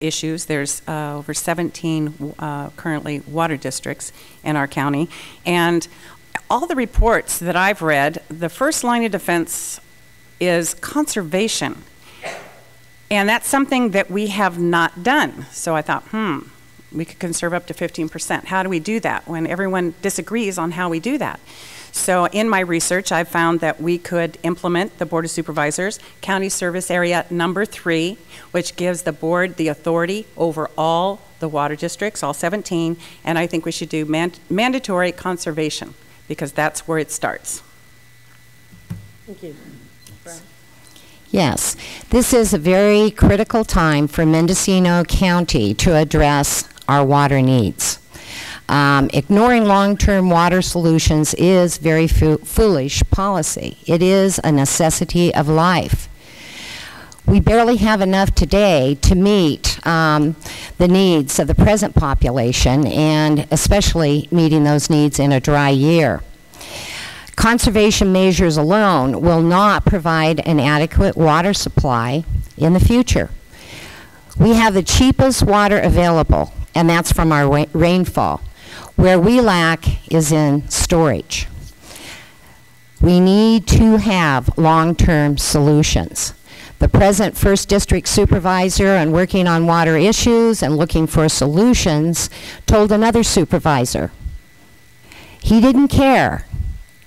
issues. There's over 17 currently water districts in our county, and all the reports that I've read, the first line of defense is conservation, and that's something that we have not done. So I thought, we could conserve up to 15%. How do we do that when everyone disagrees on how we do that? So in my research, I've found that we could implement the Board of Supervisors County Service Area number 3, which gives the board the authority over all the water districts, all 17, and I think we should do mandatory conservation because that's where it starts. Thank you. Yes, this is a very critical time for Mendocino County to address our water needs. Ignoring long-term water solutions is very foolish policy. It is a necessity of life. We barely have enough today to meet the needs of the present population, and especially meeting those needs in a dry year. Conservation measures alone will not provide an adequate water supply in the future. We have the cheapest water available, and that's from our rainfall. Where we lack is in storage. We need to have long-term solutions. The present First District Supervisor, and working on water issues and looking for solutions, told another supervisor he didn't care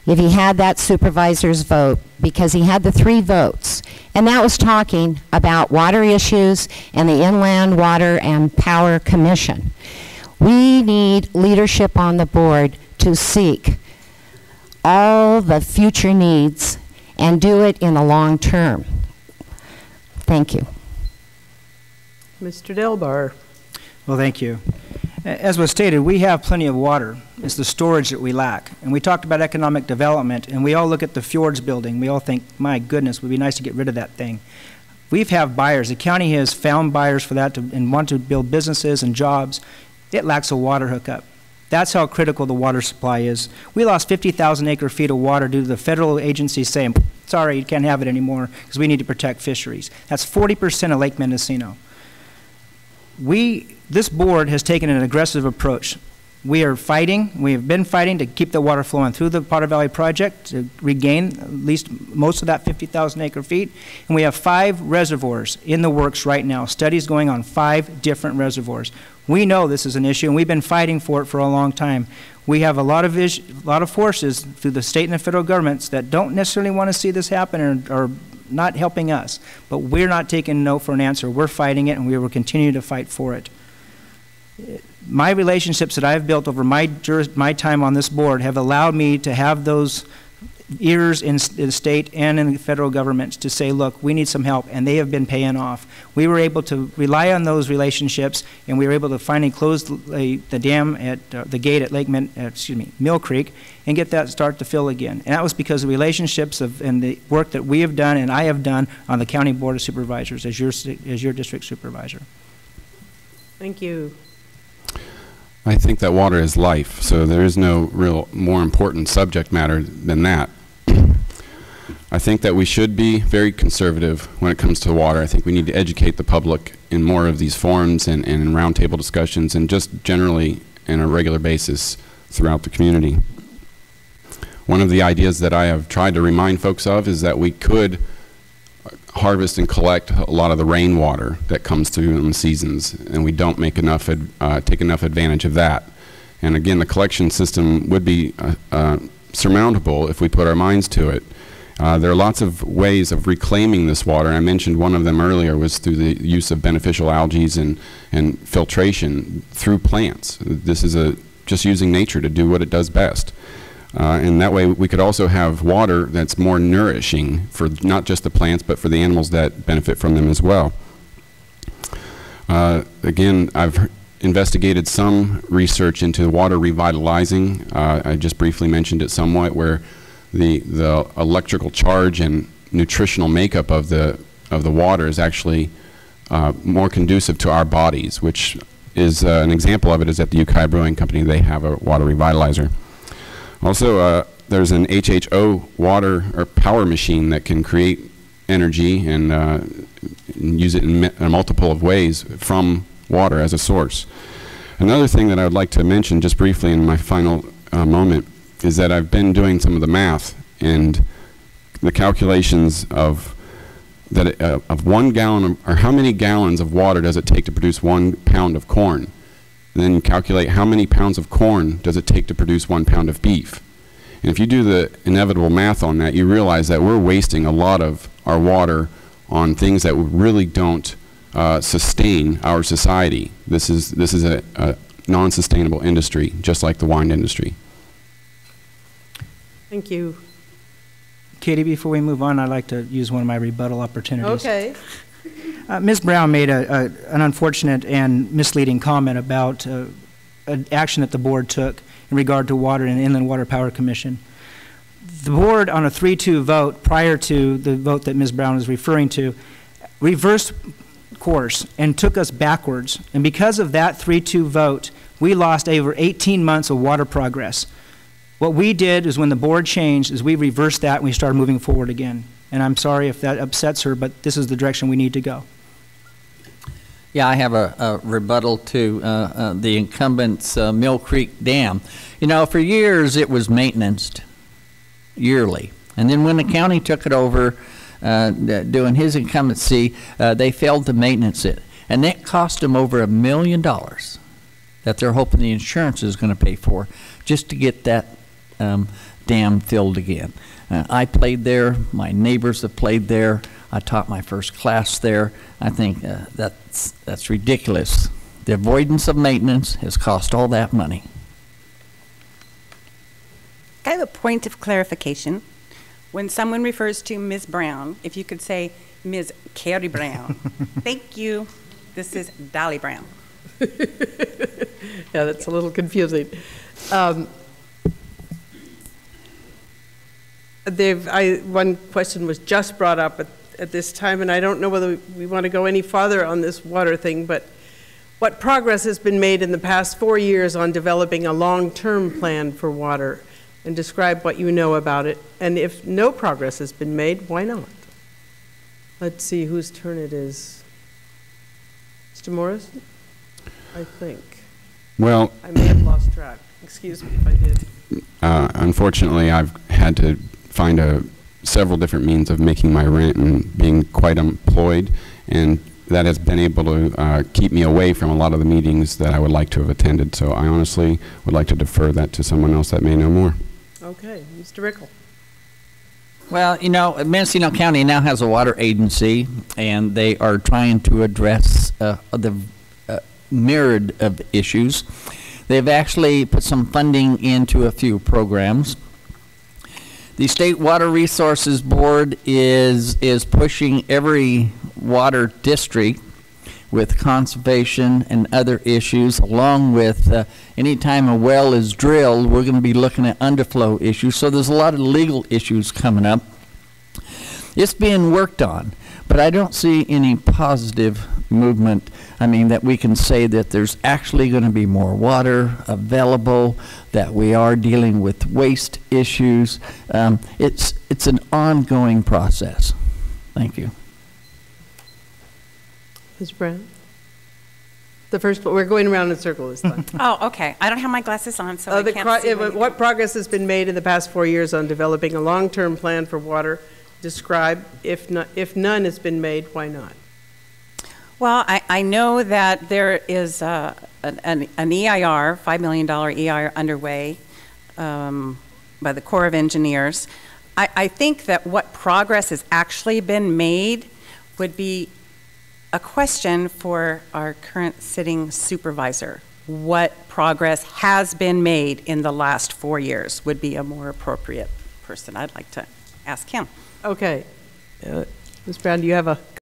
if he had that supervisor's vote because he had the 3 votes. And that was talking about water issues and the Inland Water and Power Commission. We need leadership on the board to seek all the future needs and do it in the long term. Thank you. Mr. Delbar. Well, thank you. As was stated, we have plenty of water. It's the storage that we lack. And we talked about economic development, and we all look at the Fjords building. We all think, my goodness, it would be nice to get rid of that thing. We've have buyers. The county has found buyers for that and want to build businesses and jobs. It lacks a water hookup. That's how critical the water supply is. We lost 50,000 acre-feet of water due to the federal agencies saying, sorry, you can't have it anymore because we need to protect fisheries. That's 40% of Lake Mendocino. This board has taken an aggressive approach. We are fighting, we have been fighting to keep the water flowing through the Potter Valley Project to regain at least most of that 50,000 acre-feet. And we have 5 reservoirs in the works right now, studies going on 5 different reservoirs. We know this is an issue, and we've been fighting for it for a long time. We have a lot of forces through the state and the federal governments that don't necessarily want to see this happen or are not helping us. But we're not taking no for an answer. We're fighting it, and we will continue to fight for it. My relationships that I've built over my time on this board have allowed me to have those ears in the state and in the federal government to say, look, we need some help, and they have been paying off. We were able to rely on those relationships, and we were able to finally close the dam at the gate at Mill Creek and get that start to fill again. And that was because of relationships and the work that we have done and I have done on the County Board of Supervisors as your district supervisor. Thank you. I think that water is life, so there is no real more important subject matter than that. I think that we should be very conservative when it comes to water. I think we need to educate the public in more of these forums and in roundtable discussions and just generally on a regular basis throughout the community. One of the ideas that I have tried to remind folks of is that we could harvest and collect a lot of the rainwater that comes through in the seasons, and we don't make enough take enough advantage of that. And again, the collection system would be surmountable if we put our minds to it. There are lots of ways of reclaiming this water. I mentioned one of them earlier was through the use of beneficial algae and filtration through plants. This is just using nature to do what it does best. And that way we could also have water that's more nourishing for not just the plants but for the animals that benefit from them as well. Again, I've investigated some research into water revitalizing. I just briefly mentioned it somewhat, where the electrical charge and nutritional makeup of the water is actually more conducive to our bodies, which is an example of it is at the Ukiah Brewing Company. They have a water revitalizer. Also, there's an HHO water or power machine that can create energy and and use it in a multiple of ways from water as a source. Another thing that I would like to mention just briefly in my final moment is that I've been doing some of the math and the calculations of that of 1 gallon, or how many gallons of water does it take to produce 1 pound of corn. And then calculate how many pounds of corn does it take to produce 1 pound of beef. And if you do the inevitable math on that, you realize that we're wasting a lot of our water on things that really don't sustain our society. This is a non-sustainable industry, just like the wine industry. Thank you. Katie, before we move on, I'd like to use one of my rebuttal opportunities. Okay. Ms. Brown made an unfortunate and misleading comment about an action that the board took in regard to water and Inland Water Power Commission. The board, on a 3-2 vote prior to the vote that Ms. Brown is referring to, reversed course and took us backwards. And because of that 3-2 vote, we lost over 18 months of water progress. What we did is, when the board changed, is we reversed that and we started moving forward again. And I'm sorry if that upsets her, but this is the direction we need to go. Yeah, I have a rebuttal to the incumbent's Mill Creek Dam. You know, for years it was maintained yearly. And then when the county took it over doing his incumbency, they failed to maintenance it. And that cost them over $1 million that they're hoping the insurance is going to pay for just to get that dam filled again. I played there. My neighbors have played there. I taught my first class there. I think that's ridiculous. The avoidance of maintenance has cost all that money. I have a point of clarification. When someone refers to Ms. Brown, if you could say Ms. Carrie Brown. Thank you. This is Dolly Brown. Yeah, that's a little confusing. One question was just brought up at this time, and I don't know whether we want to go any farther on this water thing, but what progress has been made in the past 4 years on developing a long-term plan for water, and describe what you know about it. And if no progress has been made, why not? Let's see whose turn it is. Mr. Morris, I think. Well, I may have lost track. Excuse me if I did. Unfortunately, I've had to find several different means of making my rent and being quite employed, and that has been able to keep me away from a lot of the meetings that I would like to have attended. So I honestly would like to defer that to someone else that may know more. Okay, Mr. Rickle. Well, you know, Mendocino County now has a water agency, and they are trying to address the myriad of issues. They've actually put some funding into a few programs. The State Water Resources Board is pushing every water district with conservation and other issues, along with any time a well is drilled, we're going to be looking at underflow issues. So there's a lot of legal issues coming up. It's being worked on, but I don't see any positive movement. I mean, that we can say that there's actually going to be more water available, that we are dealing with waste issues. It's an ongoing process. Thank you. Ms. Brown? The first, we're going around in a circle this time. Oh, okay. I don't have my glasses on, so I can't see. What progress has been made in the past 4 years on developing a long-term plan for water? Describe. If none has been made, why not? Well, I know that there is an EIR, $5 million EIR underway by the Corps of Engineers. I think that what progress has actually been made would be a question for our current sitting supervisor. What progress has been made in the last 4 years would be a more appropriate person. I'd like to ask him. Okay. Ms. Brown, do you have a